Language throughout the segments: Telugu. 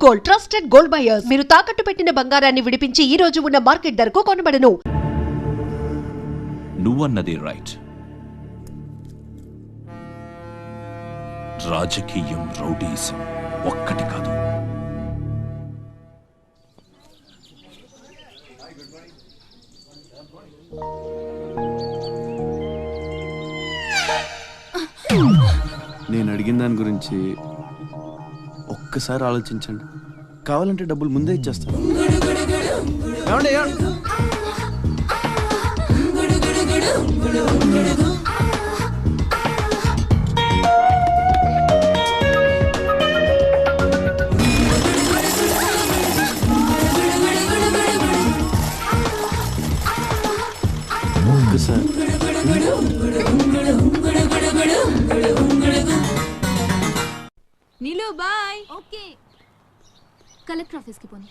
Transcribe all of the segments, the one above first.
Gold, trusted gold buyers. మీరు తాకట్టు పెట్టిన బంగారాన్ని విడిపించి ఈ రోజు ఉన్న మార్కెట్ ధరకు కొనబడను. నువ్వన్నది రైట్. రాజకీయం, రౌడీజం ఒక్కటి కాదు. నేను అడిగిన దాని గురించి ఒక్కసారి ఆలోచించండి. కావాలంటే డబ్బులు ముందే ఇచ్చేస్తాను. ఒక్కసారి నీలు బాయ్. ఓకే, కలెక్టర్ ఆఫీస్కి పోనీ.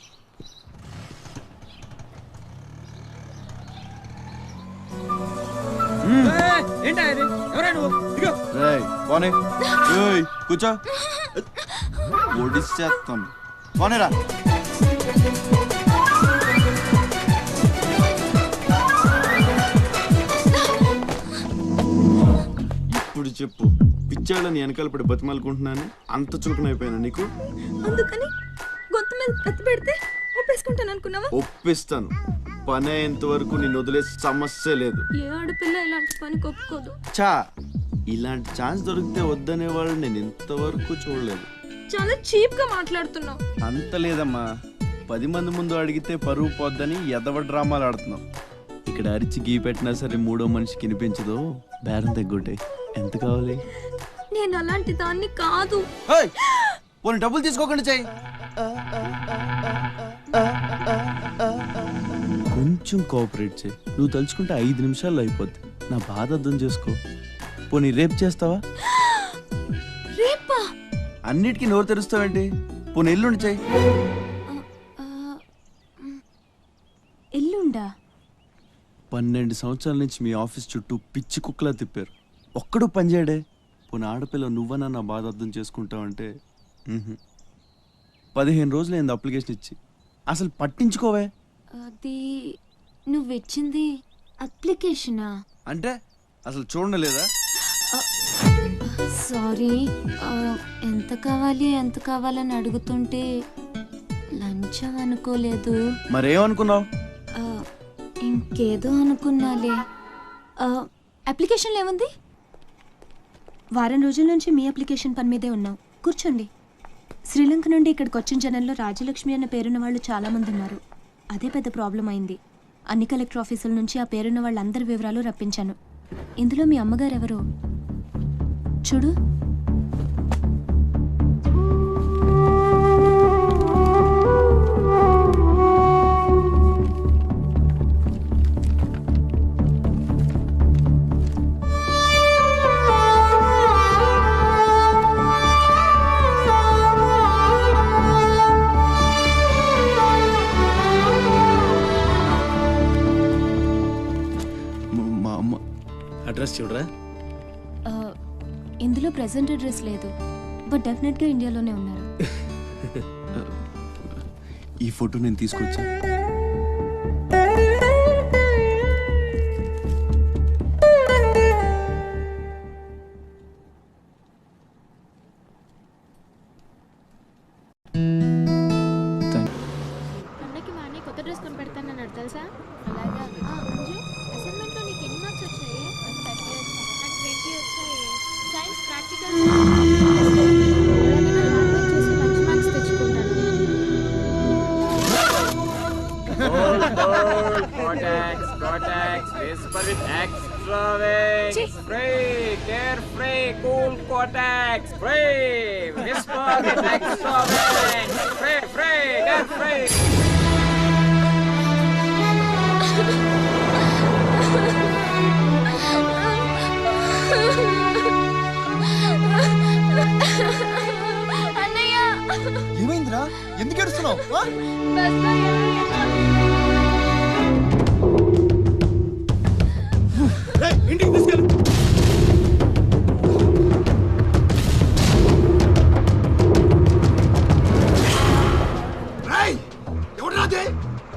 కూర్చో, ఒడిచేస్తాను. పోనేరా. ఇప్పుడు చెప్పు, పిచ్చాళ్ళని వెనకాల పడి బతిమాలుకుంటున్నాను. అంత చులకనైపోయాను నీకు. అందుకని గొంతు మీద కత్తి పెడితే ఒప్పేసుకుంటాను అనుకున్నావా? ఒప్పిస్తాను. పని అయ్యేంత వరకు నేను వదిలే సమస్య లేదు. ఏ ఆడపిల్ల ఇలాంటి పని ఒప్పుకోదు. చా, ఇలాంటి ఛాన్స్ దొరికితే వద్దనే వాళ్ళు నేను ఇంతవరకు చూడలేదు. చాలా చీప్ గా మాట్లాడుతున్నావు. అంత లేదమ్మా, 10 మంది ముందు అడిగితే పరువు పోద్దని ఎదవ డ్రామాలు ఆడుతున్నాం. ఇక్కడ అరిచి గీ పెట్టినా సరే మూడో మనిషికి వినిపించదు. బేరం తగ్గుంటాయి. ఎంత కావాలి? నేను అలాంటి దాన్ని కాదు. పోనీ డబ్బులు తీసుకోకుండా చెయ్యి. కొంచెం కోఆపరేట్ చేయి. నువ్వు తలుచుకుంటే 5 నిమిషాల్లో అయిపోద్ది. నా బాధ అర్థం చేసుకో. పోనీ రేపు చేస్తావా? రేపా? అన్నిటికీ నోరు తెరుస్తావేంటి? పోనీ ఎల్లుండి చెయ్యి. ఎల్లుండా? 12 సంవత్సరాల నుంచి మీ ఆఫీస్ చుట్టూ పిచ్చి కుక్కలా తిప్పారు. ఒక్కడు పనిచేయడే. పోనీ ఆడపిల్ల నువ్వన్నా నా బాధ అర్థం చేసుకుంటావంటే 15 రోజులు అయింది అప్లికేషన్ ఇచ్చి. అసలు పట్టించుకోవే. అది నువ్వు ఇచ్చింది అప్లికేషనా? అంటే అసలు చూడలేదా? సారీ, ఎంత కావాలని అడుగుతుంటే లంచం అనుకోలేదు. మరేమనుకున్నావు? ఇంకేదో అనుకున్నాలే. అప్లికేషన్లో ఏముంది? వారం రోజుల నుంచి మీ అప్లికేషన్ పని మీదే ఉన్నాం. కూర్చోండి. శ్రీలంక నుండి ఇక్కడికి వచ్చిన జనంలో రాజలక్ష్మి అన్న పేరున్న వాళ్ళు చాలామంది ఉన్నారు. అదే పెద్ద ప్రాబ్లం అయింది. అన్ని కలెక్టర్ ఆఫీసుల నుంచి ఆ పేరున్న వాళ్ళందరి వివరాలు రప్పించాను. ఇందులో మీ అమ్మగారు ఎవరు చూడు. అడ్రస్ చూడరా. ఇందులో ప్రెసెంట్ అడ్రస్ లేదు, బట్ డెఫినెట్గా ఇండియాలోనే ఉన్నారు. ఈ ఫోటో నేను తీసుకొచ్చా. అన్నకి మా అన్నయ్య కొత్త డ్రెస్ కొని పెడతానన్నాడు తెలుసా? అలాగా. అంజు, అసైన్మెంట్లో నీకు ఎన్ని మార్క్స్ వచ్చాయి? నాకు 20 వచ్చాయి. సైన్స్ ప్రాక్టికల్ చేసి మంచి మార్క్స్ తెచ్చుకుంటాను. Cortex, whisper with extra wings. Free, carefree, cool Cortex. Free, whisper with extra wings. Free, carefree. అన్నయ్య, ఏమైందిరా? ఎందుకు ఏడుస్తున్నావు? ఇంటికి తీసుకెళ్ళు.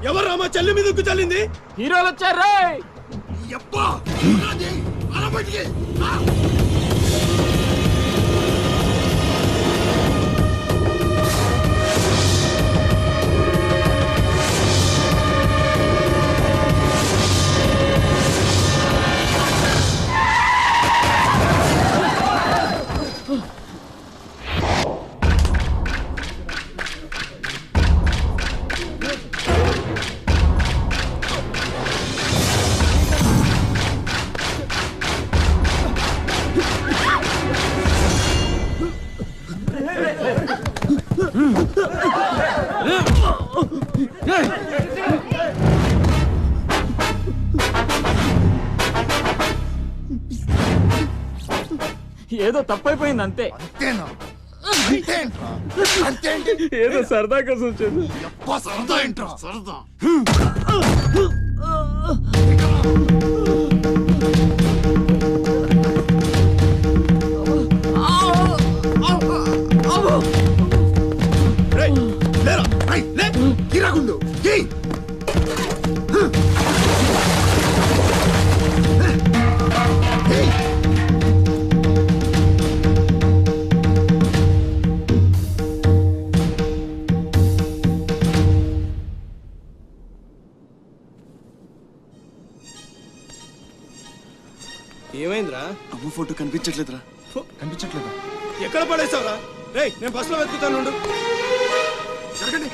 ఎవరు మా చెల్లి మీద చల్లింది? హీరోలు వచ్చారు. ఎప్పా అలా బయటికి ఏదో తప్పైపోయింది అంతే. అంతేనా? అంతేంట్రా? అంతేంటి? ఏదో సరదా కోసం వచ్చాను. ఎప్పా సరదా ఏంట్రా? సరదా రేయ్, లేరా, రేయ్, లే, గిరాగుండు, గీ. ఏయ్. ఏమైందిరా? అమ్మ ఫోటో కనిపించట్లేదురా. కనిపించట్లేదా? ఎక్కడ పడేసావురా? రేయ్, నేను బస్సులో వెతుకుతాను ఉండు. జరగండి.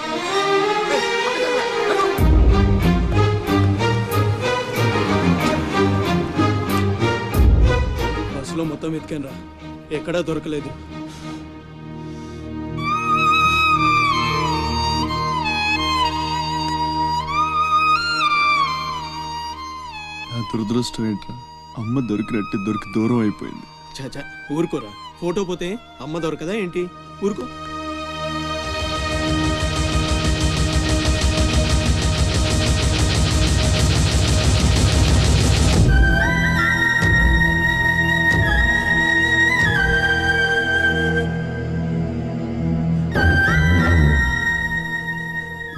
బస్సులో మొత్తం వెతికాను రా, ఎక్కడా దొరకలేదు. నా దురదృష్టం ఏంట్రా, అమ్మ దొరికి దూరం అయిపోయింది. చాచా ఊరుకోరా, ఫోటో పోతే అమ్మ దొరకదా ఏంటి? ఊరుకో.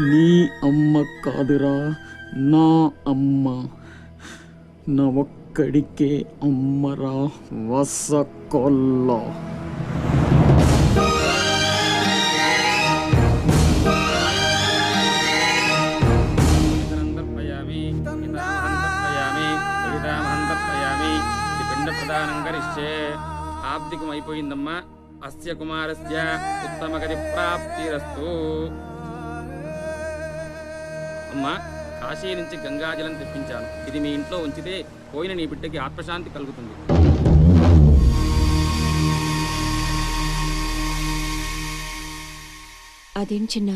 నీ అమ్మ కాదురా, నా అమ్మ. నా ఒక్కడికే అమ్మరా వసకొల్ల. పిండ ప్రదానం కరిష్యే. ఆబ్దికం అయిపోయిందమ్మా. అస్య కుమారస్య ఉత్తమగతి ప్రాప్తిరస్తు. అమ్మా, కాశీ నుంచి గంగాజలం తెప్పించాను. ఇది మీ ఇంట్లో ఉంచితే పోయిన నీ బిడ్డకి ఆత్మశాంతి కలుగుతుంది. అదేం చిన్న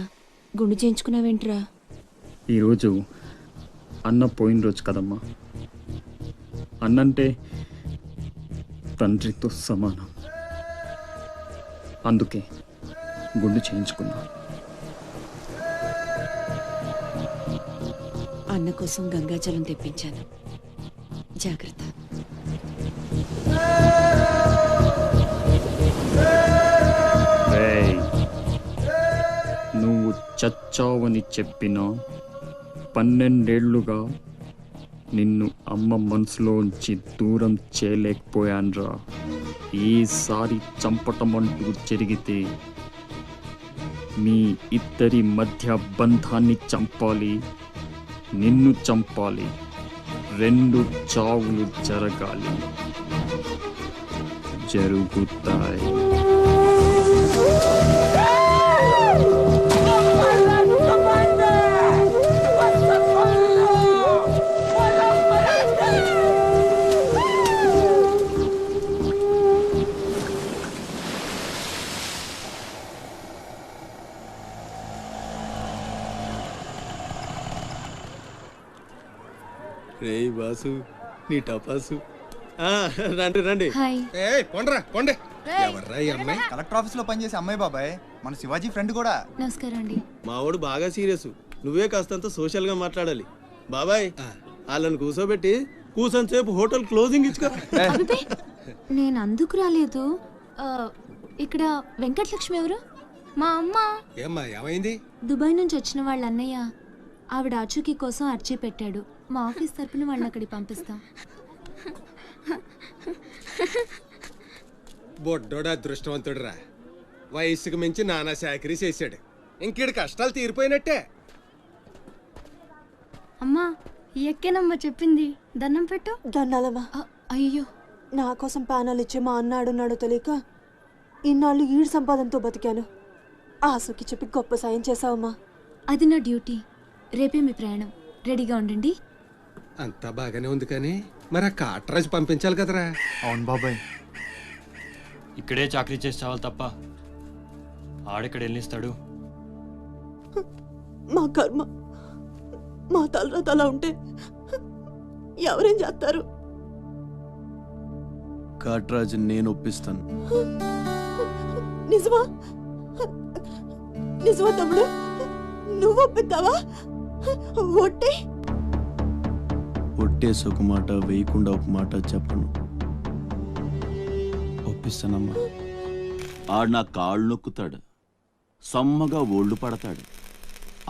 గుండు చేయించుకున్నావేంట్రా? ఈరోజు అన్న పోయిన రోజు కదమ్మా. అన్నంటే తండ్రితో సమానం. అందుకే గుండు చేయించుకున్నా. అన్న కోసం గంగాజలం తెప్పించాను, జాగ్రత్త. రేయ్, నువ్వు చచ్చావని చెప్పిన 12 ఏళ్లుగా నిన్ను అమ్మ మనసులోంచి దూరం చేయలేకపోయాన్రా. ఈసారి చంపటం అంటూ జరిగితే మీ ఇద్దరి మధ్య బంధాన్ని చంపాలి, నిన్ను చంపాలి. 2 చావులు జరగాలి. జరుగుతాయి. రేయ్ బాసు, నీ టపాసు. రండి రండి. కొండ్రా కొండే. ఎవర్రా ఈ అమ్మాయి? కలెక్టర్ ఆఫీస్ లో పనిచేసే అమ్మాయి బాబాయ్, మన శివాజీ ఫ్రెండ్ కూడా. నమస్కారం అండి. మావాడు బాగా సీరియస్, నువ్వే కాస్తంత సోషల్ గా మాట్లాడాలి. బాబాయ్, వాళ్ళని కూర్చోబెట్టి కూర్చొని సేపు హోటల్ క్లోజింగ్ ఇచ్చుకో. నేను అందుకు రాలేదు. ఇక్కడ వెంకటలక్ష్మి ఎవరు? మా అమ్మ. ఏమ్మా ఏమైంది? దుబాయ్ నుంచి వచ్చిన వాళ్ళ అన్నయ్య ఆవిడ ఆచూకీ కోసం అర్జీ పెట్టాడు. మా ఆఫీస్ తరపున వాళ్ళని అక్కడికి పంపిస్తాం. బొడ్డోడు అదృష్టవంతుడురా. వయసుకు మించి నానా చాకరీ చేశాడు. ఇంకీడు కష్టాలు తీరిపోయినట్టే. అమ్మా ఈ ఎక్కేనమ్మా చెప్పింది, దండం పెట్టు. దండాలమ్మా. అయ్యో, నా కోసం పానాలు ఇచ్చే మా అన్న ఆడున్నాడో తెలియక ఇన్నాళ్ళు ఈడు సంపాదనతో బతికాను. ఆసుకి చెప్పి గొప్ప సాయం చేసావమ్మా. అది నా డ్యూటీ. రేపే మీ ప్రయాణం. రెడీగా ఉండండి. అంతా బాగానే ఉంది కానీ మరి ఆ కాట్రాజ్ పంపించాలి కదరా. అవును బాబాయ్. ఇక్కడే చాకరీ చేసి చావాలి తప్ప ఆడెక్కడ వెళ్ళిస్తాడు? మా కర్మ, మా తలరాత అలా ఉంటే ఎవరేం చేస్తారు? కాట్రాజ్ నేను ఒప్పిస్తాను. నిజమా? నిజమా తమ్ముడు? నువ్వు ఒప్పిద్దావా? ఒట్టే ఒట్టేసి ఒక మాట, వేయకుండా ఒక మాట చెప్పను. ఒప్పిస్తానమ్మా. ఆడు నా కాళ్ళు నొక్కుతాడు, సమ్మగా ఒళ్ళు పడతాడు.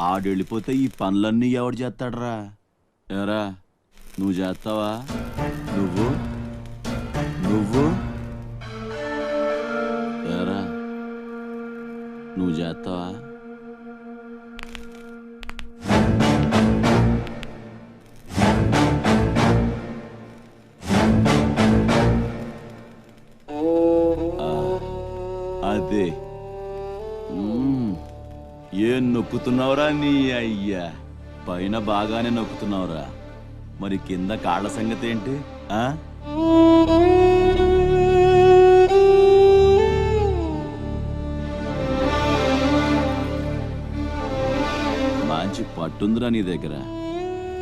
ఆడెళ్ళిపోతే ఈ పనులన్నీ ఎవడు చేస్తాడరా? ఎరా నువ్వు చేస్తావా? నువ్వు నువ్వు ఎరా నువ్వు చేస్తావా? అదే ఏం నొక్కుతున్నావురా నీ అయ్యా? పైన బాగానే నొక్కుతున్నావురా, మరి కింద కాళ్ళ సంగతి ఏంటి? ఆ మంచి పట్టుందిరా నీ దగ్గర.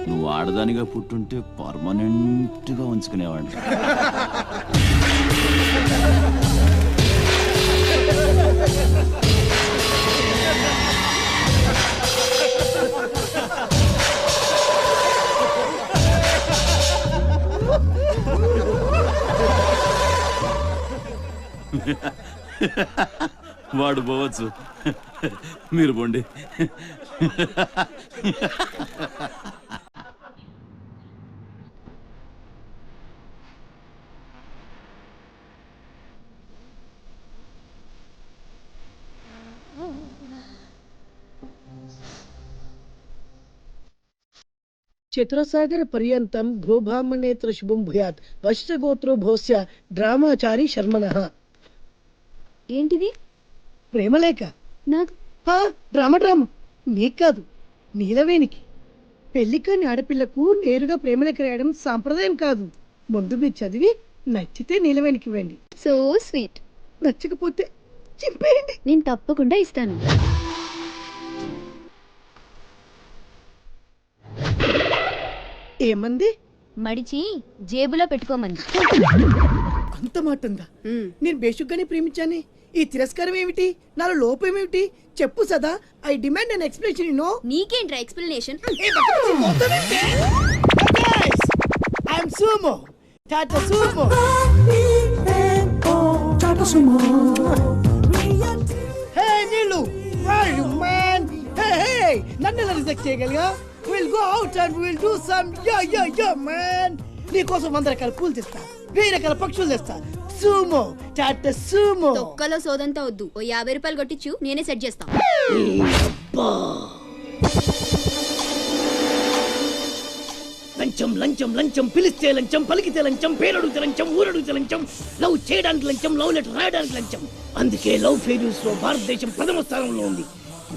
నువ్వు ఆడదానిగా పుట్టుంటే పర్మనెంట్గా ఉంచుకునేవాడిని. వాడు పోవచ్చు, మీరు పోండి. చతురసాగర పర్యంతం గోబ్రాహ్మణేత్ర శుభం భూయాత్ వశిష్ఠగోత్రో భోస్య డ్రామాచారి శర్మణః. ఏంటిది? ప్రేమలేఖ. నాకు డ్రామా మీకు కాదు, నీలవేణికి. పెళ్లికాని ఆడపిల్లకు నేరుగా ప్రేమలేఖ రాయడం సాంప్రదాయం కాదు. ముందు మీరు చదివి నచ్చితే నీలవేణికి ఇవ్వండి. So sweet. నచ్చకపోతే చింపేయండి. నేను తప్పకుండా ఇస్తాను. ఏమంది? మడిచి జేబులో పెట్టుకోమంది. అంత మాట ఉందా? నేను బేషుగ్గానే ప్రేమించానే. ఈ తిరస్కారం ఏమిటి? నాలో లోపం ఏమిటి? చెప్పు Sada. I demand an explanation. No నీకేంట్రా explanation? I'm Sumo, Tata Sumo. Hey Neelu, where are you man? Hey, నన్ను ఎలా రిజెక్ట్ చేయగలిగా? We'll go out and we'll do some yeah man. నీకోసం 100 రకాల పూలు తెస్తా, 1000 రకాల పక్షులు తెస్తా. Sumo, Tata Sumo. తొక్కలో సోదంతా వద్దు. ఓ 50 రూపాయలు కొట్టించు, నేనే సెట్ చేస్తా. లంచం లంచం లంచం, పిలిస్తే లంచం, పలికితే లంచం, పేరడుగుతే లంచం, ఊరడుగుతే లంచం, లవ్ చేయడానికి లంచం, లవ్ లెటర్ రాయడానికి లంచం. అందుకే లవ్ ఫెయిల్యూర్స్ లో భారతదేశం ప్రథమ స్థానంలో ఉంది.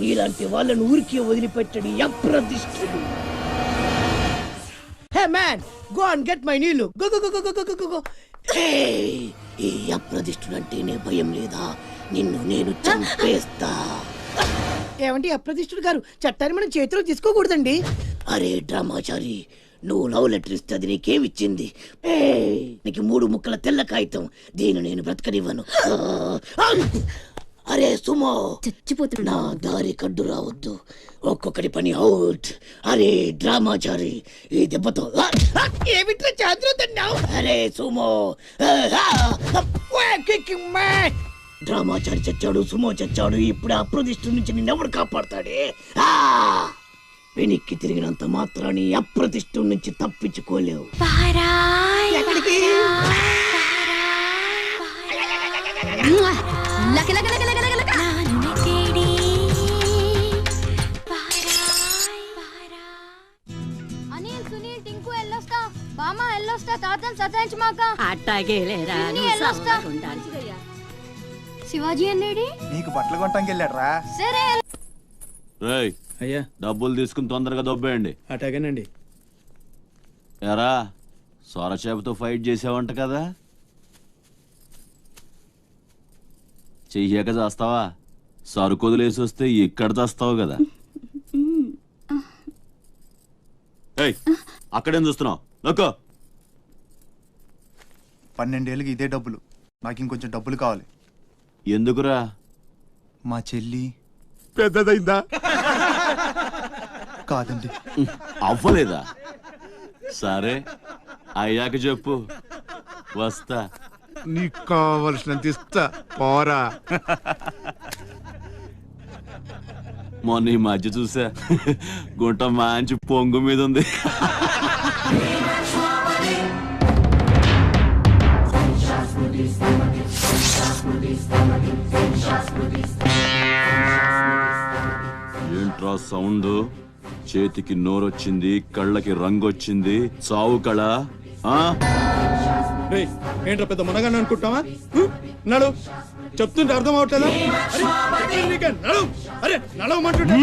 నీలాంటి వాళ్ళను ఊరికి వదిలిపెట్టడి అప్రదిష్టుడు. Hey man, go and get my నీళ్ళు. Go go go go go go go. ఈ అప్రదిష్టుడు అంటేనే భయం లేదా? నిన్ను నేను చంపేస్తా. ఏమంటే అప్రదిష్టుడు గారు, చట్టాన్ని మనం చేతిలో తీసుకోకూడదండి. అరే డ్రామాచారి, నువ్వు లవ్ లెటర్ ఇస్తే అది నీకేమిచ్చింది? నీకు 3 ముక్కల తెల్ల కాగితం. దీన్ని నేను బ్రతకనివ్వను. అరే సుమో, చచ్చిపోతున్నా. నా దారి కడ్డు రావద్దు. ఒక్కొక్కటి పని అవుట్. అరే డ్రామాచారి, ఈ దెబ్బతో ఏమిట్రా చాదురుతున్నావు? అరే సుమో, డ్రామాచారి చచ్చాడు, సుమో చచ్చాడు. ఇప్పుడు అప్రదిష్టు నుంచి నిన్నెవడు కాపాడతాడే? వెనక్కి తిరిగినంత మాత్రాన్ని అప్రతిష్ఠ నుంచి తప్పించుకోలేవు. ఎక్కడికి? అనిల్ సునీల్ టింకు ఎల్లొస్తా బామా ఎల్లొస్తా తాతన్ సతాయించమాక అట్టాగేలేరా శివాజీ అన్నేడి నీకు బట్టలు కొనటానికి వెళ్ళాడ్రా. సరే రేయ్ అయ్యా డబ్బులు తీసుకుని తొందరగా దొబ్బేయండి. అటాగేనండి. ఎరా సొరచేపతో ఫైట్ చేసావంట కదా, చెయ్యాక చేస్తావా? సరుకొదిలేసి వస్తే ఇక్కడ చేస్తావు కదా. ఏయ్ అక్కడేం చూస్తున్నావు? నొక్కో. 12 ఏళ్ళకి ఇదే డబ్బులు. నాకు ఇంకొంచెం డబ్బులు కావాలి. ఎందుకురా? మా చెల్లి పెద్దదైందా? కాదండి. అవ్వలేదా? సరే అయ్యాక చెప్పు, వస్తా. నీకు కావలసినంత ఇస్తా, పోరా. మొన్న ఈ మధ్య చూసా, గుంట మంచి పొంగు మీద ఉంది. ఏంట్రా సౌండ్? చేతికి నోరొచ్చింది, కళ్ళకి రంగొచ్చింది, చావు కళ. ఏంట్రా పెద్ద మునగాన్ని అనుకుంటావా? నడు, చెప్తుంటే అర్థం అవట్లేదా? నడు, అరే నడవమంటుంటే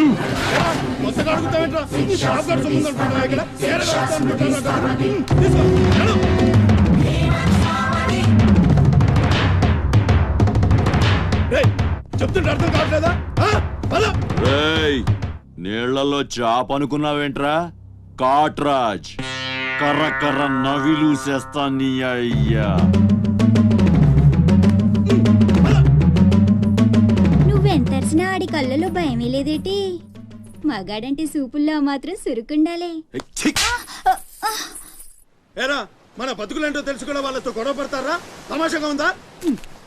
మొత్తం అడుగుతావేంట్రా? షాప్ గారు సంబంధం అనుకుంటున్నావా? ఇక్కడ తీసుకో, నడు. చెప్తుంటే అర్థం కావట్లేదా? రేయ్ నీళ్లలో చాప అనుకున్నావేంట్రా? కాట్రాజ్ కర్ర కర్ర నవిలూసేస్తా నీ అయ్యా. నువ్వెంతరిసినా ఆడి కళ్ళలో భయమే లేదేటి? మగాడంటే సూపుల్లో మాత్రం సురుకుండాలే. ఏరా మన బతుకులేంటో తెలుసుకున్న వాళ్ళతో గొడవ పడతారా? తమాషాగా ఉందా?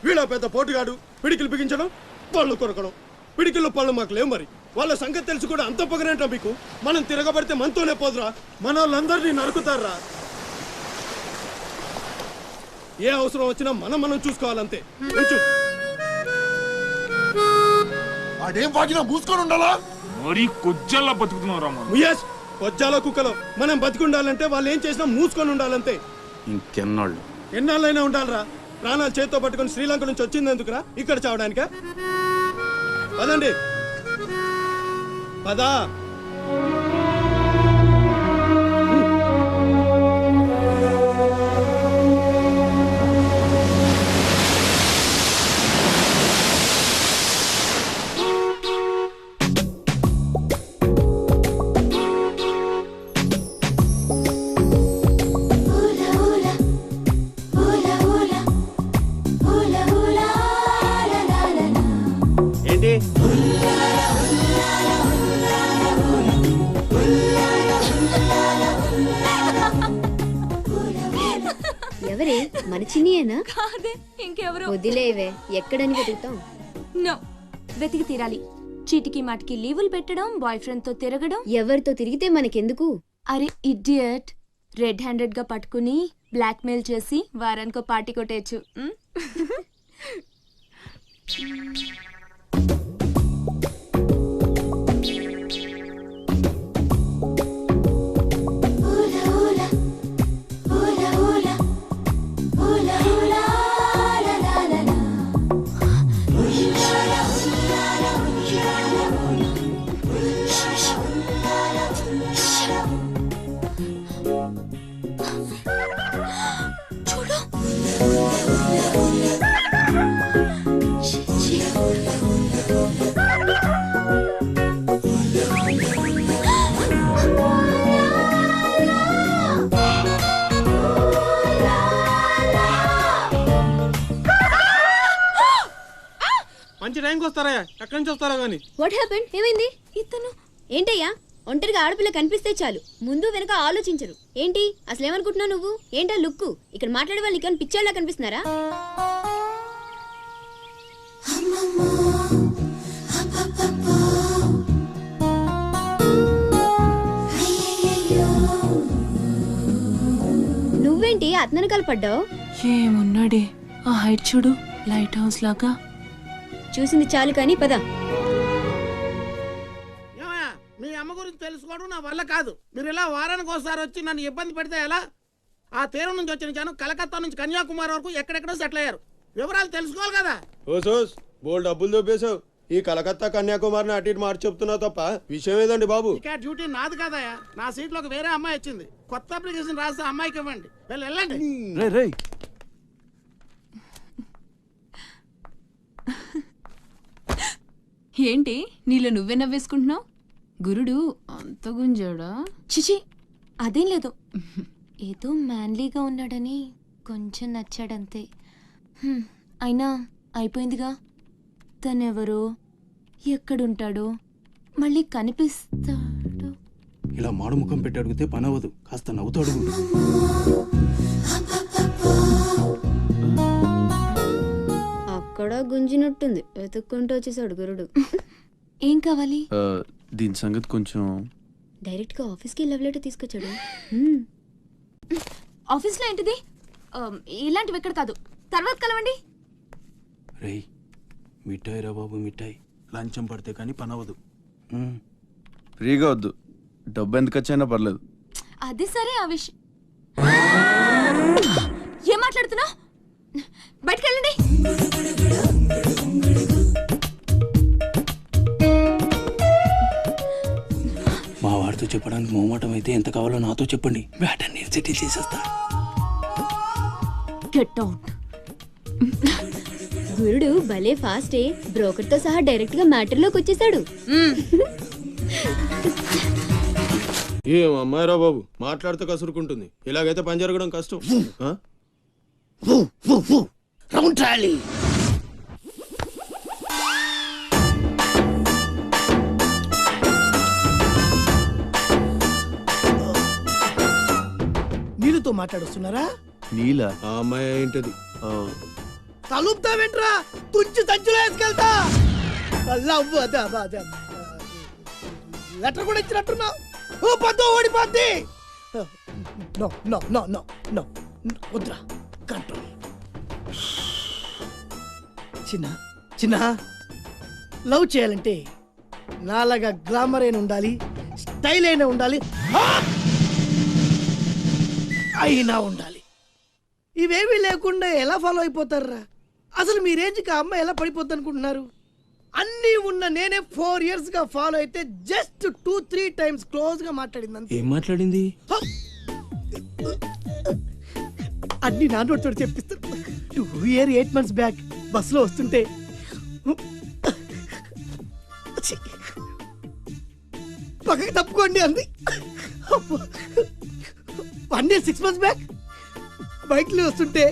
వీళ్ళ పెద్ద పోటుగాడు, పిడికిలు బిగించడం, పళ్ళు కొరకడం. పిడికిల్లో పళ్ళు మాకు లేవు, మరి వాళ్ళ సంగతి తెలుసు కూడా అంత పొగరేంటా మీకు? మనం తిరగబడితే మనతోనే పోదురా, మన వాళ్ళందరినీ నరుకుతారా? ఏ అవసరం వచ్చినా మనం చూసుకోవాలంతే. అదేం బాగినా మూసుకొని ఉండాలా? మరి కొజ్జల్లా బతుకుతున్నారా? కొజ్జాలో కుక్కలో మనం బతికుండాలంటే వాళ్ళు ఏం చేసినా మూసుకొని ఉండాలంతే. ఇంకెన్నాళ్ళు? ఎన్నాళ్ళైనా ఉండాలరా? ప్రాణాలు చేత్తో పట్టుకుని శ్రీలంక నుంచి వచ్చింది ఎందుకురా? ఇక్కడ చావడానికా? పదండి, పదా. ఏంటి ఎవరే? మన చిన్నియేనా? కాదే, ఇంకెవరు? వదిలేవే, ఎక్కడని వెతుకుతాం? నో, వెతికి తీరాలి. చీటికి మాటికి లీవులు పెట్టడం, బాయ్ ఫ్రెండ్ తో తిరగడం. ఎవరితో తిరిగితే మనకెందుకు? అరే ఇడియట్, రెడ్ హ్యాండెడ్ గా పట్టుకుని బ్లాక్ మెయిల్ చేసి వారానికో పార్టీ కొట్టేయచ్చు. మంచి టైంకి వస్తారా? ఎక్కడి నుంచి వస్తారా గానీ? What happened? ఏమైంది? ఇతను ఏంటయ్యా? ఒంటరిగా ఆడపిల్ల కనిపిస్తే చాలు ముందు వెనక ఆలోచించరు. ఏంటి అసలు ఏమనుకుంటున్నావు నువ్వు? ఏంటా లుక్కు? ఇక్కడ మాట్లాడే వాళ్ళు ఇక్కడ పిచ్చాళ్ళ కనిపిస్తున్నారా? అతనకాలు పడ్డావు? ఏమున్నాడే ఆ హైట్ చూడు, లైట్ హౌస్ లాగా. చూసింది చాలు కానీ పద. మీ అమ్మ గురించి తెలుసుకోవడం నా వల్ల కాదు. మీరు ఇలా వారానికి ఒకసారి వచ్చి నన్ను ఇబ్బంది పెడితే ఎలా? ఆ తీరం నుంచి వచ్చిన జనం కలకత్తా నుంచి కన్యాకుమారి వరకు ఎక్కడెక్కడో సెటిల్ అయ్యారు. వివరాలు తెలుసుకోవాలి కదా. ఓసోస్ బోల్ డబ్బులు దొబ్బేశావు. ఈ కలకత్తా కన్యాకుమారిని అటు ఇటు మార్చి చెప్తున్నావు తప్ప విషయం ఏదండి బాబు? ఇక డ్యూటీ నాది కాదయా. నా సీట్ లోకి వేరే అమ్మాయి వచ్చింది. కొత్త అప్లికేషన్ రాస్తే అమ్మాయికి ఇవ్వండి. వెళ్ళండి. ఏంటి నీలో నువ్వే నవ్వేసుకుంటున్నావు? గురుడు అంత గుంజాడా? చిచి అదేం లేదు, ఏదో మ్యాన్లీగా ఉన్నాడని కొంచెం నచ్చాడంతే. అయినా అయిపోయిందిగా. తనెవరో, ఎక్కడుంటాడో, మళ్ళీ కనిపిస్తాడు. ఇలా మాడు ముఖం పెట్టి అడిగితే పని అవ్వదు. కాస్త నవ్వుతూ అడుగు. అక్కడ గుంజినట్టుంది. వెతుక్కుంటూ వచ్చేసాడు గురుడు. ఏం కావాలి? దీని సంగతి కొంచెం. డైరెక్ట్ గా ఆఫీస్ కి లవ్ లెటర్ తీసుకొచ్చాడు. ఆఫీస్లో ఏంటిది? ఇలాంటివి ఎక్కడ కాదు, తర్వాత కలవండి. రేయ్ మిఠాయి రా బాబు, మిఠాయి. లంచం పడితే కానీ పని అవ్వదు. ఫ్రీగా వద్దు, డబ్బు ఎందుకు వచ్చైనా పర్లేదు. అది సరే, ఆ విషయం ఏం మాట్లాడుతున్నావు? బయటకు వెళ్ళండి. మా వాడితో చెప్పడానికి మొహమాటం అయితే ఎంత కావాలో నాతో చెప్పండి. బ్యాటర్ నేను సెటిల్ చేసేస్తా. Get out. గురుడు భలే ఫాస్టే. బ్రోకర్ తో సహా డైరెక్ట్ గా మ్యాటర్ లోకి వచ్చేసాడు. ఏం అమ్మాయిరా బాబు, మాట్లాడితే కసురుకుంటుంది. ఇలాగైతే పని జరగడం కష్టం. Round trolley. నీళ్ళతో మాట్లాడుస్తున్నారా? నీలా? ఆ అమ్మాయి ఏంటది? తలుపుతా వెంట్రా, తుంచి సంచులో వేసుకెళ్తా. లెటర్ కూడా ఇచ్చినట్టున్నావు. ఓ పద్దు ఓడిపోద్ది. No no no no no వద్దురా, కంట్రోల్. చిన్న చిన్న లవ్ చేయాలంటే నాలాగా గ్లామర్ అయినా ఉండాలి, స్టైల్ అయినా ఉండాలి, అయినా ఉండాలి. ఇవేమీ లేకుండా ఎలా ఫాలో అయిపోతారా? అసలు మీ రేంజ్కి ఆ అమ్మాయి ఎలా పడిపోద్ది అనుకుంటున్నారు? అన్నీ ఉన్న నేనే 4 years గా ఫాలో అయితే జస్ట్ 2-3 times క్లోజ్ గా మాట్లాడింది. ఏం మాట్లాడింది? అన్ని నా నోటితో చెప్పిస్తాను. 2 years 8 months బ్యాక్ బస్సులో వస్తుంటే పక్కకి తప్పుకోండి అంది. 1 year 6 months బ్యాక్ బైక్లో వస్తుంటే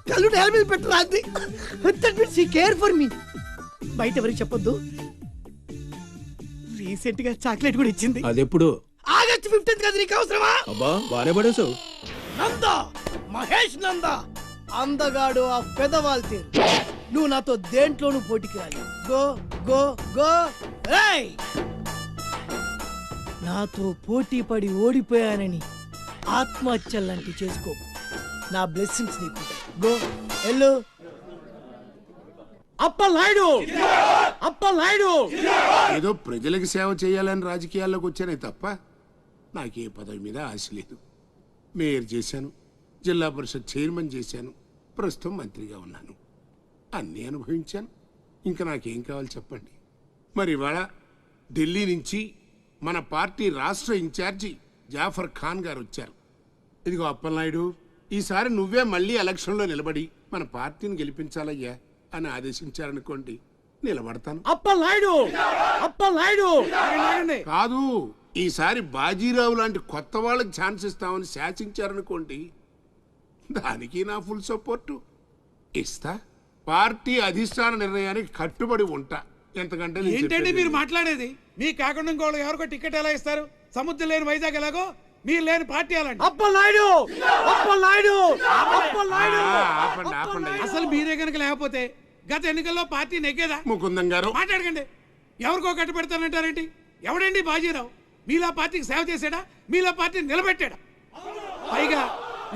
కళ్ళు నేల మీద పెట్టరా అంది. That means she care for me. బయట ఎవరికి చెప్పొద్దు. రీసెంట్ గా చాక్లెట్ కూడా ఇచ్చింది. అదెప్పుడు? ఆగస్ట్ 15th కదా. నీకు అవసరమా? అబ్బా బానే పడేసావు. నందా, మహేష్ నందా, అందగాడు ఆ పెదవాల్ తీరు. నువ్వు నాతో దేంట్లోనూ పోటీకి రాలి. Go go go. ఏయ్, నాతో పోటీ పడి ఓడిపోయానని ఆత్మహత్యలాంటి చేసుకో. నా బ్లెస్సింగ్స్ నీకు. గో ఎల్లు. అప్పలనాయుడు, అప్పలనాయుడు. ఏదో ప్రజలకు సేవ చేయాలని రాజకీయాల్లోకి వచ్చానే తప్ప నాకే పదవి మీద ఆశ లేదు. మేయర్ చేశాను, జిల్లా పరిషత్ చైర్మన్ చేశాను, ప్రస్తుతం మంత్రిగా ఉన్నాను. అన్నీ అనుభవించాను. ఇంకా నాకేం కావాలి చెప్పండి. మరి ఇవాళ ఢిల్లీ నుంచి మన పార్టీ రాష్ట్ర ఇన్ఛార్జి జాఫర్ ఖాన్ గారు వచ్చారు. ఇదిగో అప్పలనాయుడు, ఈసారి నువ్వే మళ్ళీ ఎలక్షన్లో నిలబడి మన పార్టీని గెలిపించాలయ్యా అని ఆదేశించారనుకోండి, నిలబడతాను. అప్పలనాయుడు, అప్పలనాయుడు కాదు, ఈసారి బాజీరావు లాంటి కొత్త వాళ్ళకి ఛాన్స్ ఇస్తామని శాసించారనుకోండి, దానికి నా ఫుల్ సపోర్టు ఇస్తా. పార్టీ అధిష్టాన నిర్ణయానికి కట్టుబడి ఉంటా. ఎంతకంటే ఏంటండి మీరు మాట్లాడేది? మీ కాకుండా ఇంకోళ్ళు ఎవరికో టికెట్ ఎలా ఇస్తారు? సముద్రం లేని వైజాగ్ ఎలాగో మీరు లేని పార్టీ అలాంటి. అప్పలనాయుడు, అప్పలనాయుడు, అప్పలనాయుడు. అసలు మీరే కనుక లేకపోతే గత ఎన్నికల్లో పార్టీ నెగ్గేదా? ముకుందం గారు మాట్లాడకండి. ఎవరికో కట్టు పెడతానంటారేంటి? ఎవడండి బాజీరావు? మీలా పార్టీకి సేవ చేశాడా? మీలా పార్టీని నిలబెట్టాడా? పైగా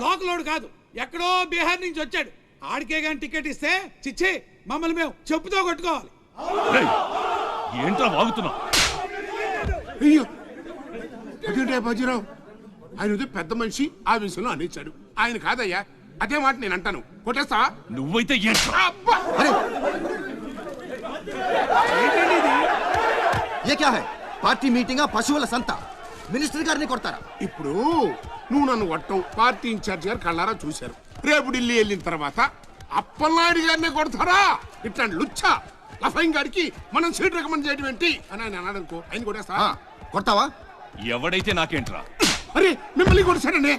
లోకలోడు కాదు, ఎక్కడో బీహార్ నుంచి వచ్చాడు. ఆడికే గాని టికెట్ ఇస్తే చిచ్చి మమ్మల్ని మేము చెప్పుతో కొట్టుకోవాలి. ఏంట్రా వాగుతున్నావు? అయ్యో అదేంటే బాజీరావు, ఆయన ఉదయం పెద్ద మనిషి ఆ విషయంలో అనేచ్చాడు. ఆయన కాదయ్యా, అదే మాట నేను అంటాను. కొట్టేస్తావా? నువ్వైతే పార్టీ మీటింగ్ పశువుల సంత, మినిస్టర్ గారిని కొడతారా? ఇప్పుడు నువ్వు నన్ను కొట్టం పార్టీ ఇన్ఛార్జ్ గారు కళ్ళారా చూశారు. రేపు ఢిల్లీ వెళ్ళిన తర్వాత అప్పలనాయుడు గారిని కొడతారా? ఇట్లాంటి లుచ్చా లఫైన్ గారికి మనం సీట్ రికమెండ్ చేయడం ఏంటి అని ఆయన అన్నాడు అనుకో, ఆయన కొట్టేస్తా. కొడతావా? ఎవడైతే నాకేంట్రా? అరే మిమ్మల్ని కొట్టాడండి.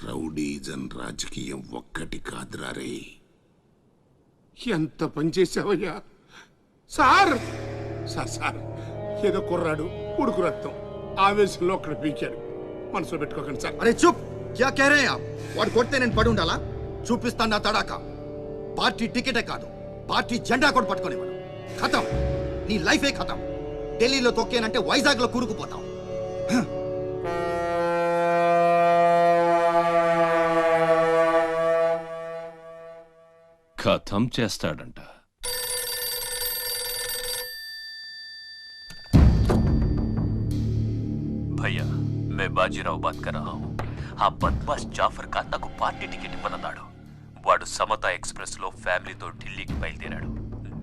రౌడీజన్ రాజకీయం ఒక్కటి కాదురా రే. ఎంత పనిచేసావయ్యా సార్. సార్ సార్ ఏదో కుర్రాడు ఉడుకు రక్తం ఆవేశంలో అక్కడ పీకాడు, మనసులో పెట్టుకోకండి సార్. అరే చూప్, క్యా కహ రహే ఆప్? వాడు కొడితే నేను పడి ఉండాలా? చూపిస్తాను నా తడాక. పార్టీ టికెటే కాదు, పార్టీ జెండా కూడా పట్టుకునేవాడు. ఖతం, నీ లైఫే ఖతం. ఢిల్లీలో తొక్కేనంటే వైజాగ్ లో కూరుకుపోతాం. ఖతం చేస్తాడంట. भैया मैं बाजीराव बात कर रहा हूँ. ఆ బద్మాష్ జాఫర్ ఖాన్ నాకు పార్టీ టికెట్ ఇవ్వనన్నాడు. వాడు సమతా ఎక్స్ప్రెస్ లో ఫ్యామిలీతో ఢిల్లీకి బయలుదేరాడు.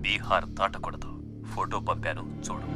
బీహార్ దాటకూడదు. ఫోటో పంపాను చూడు.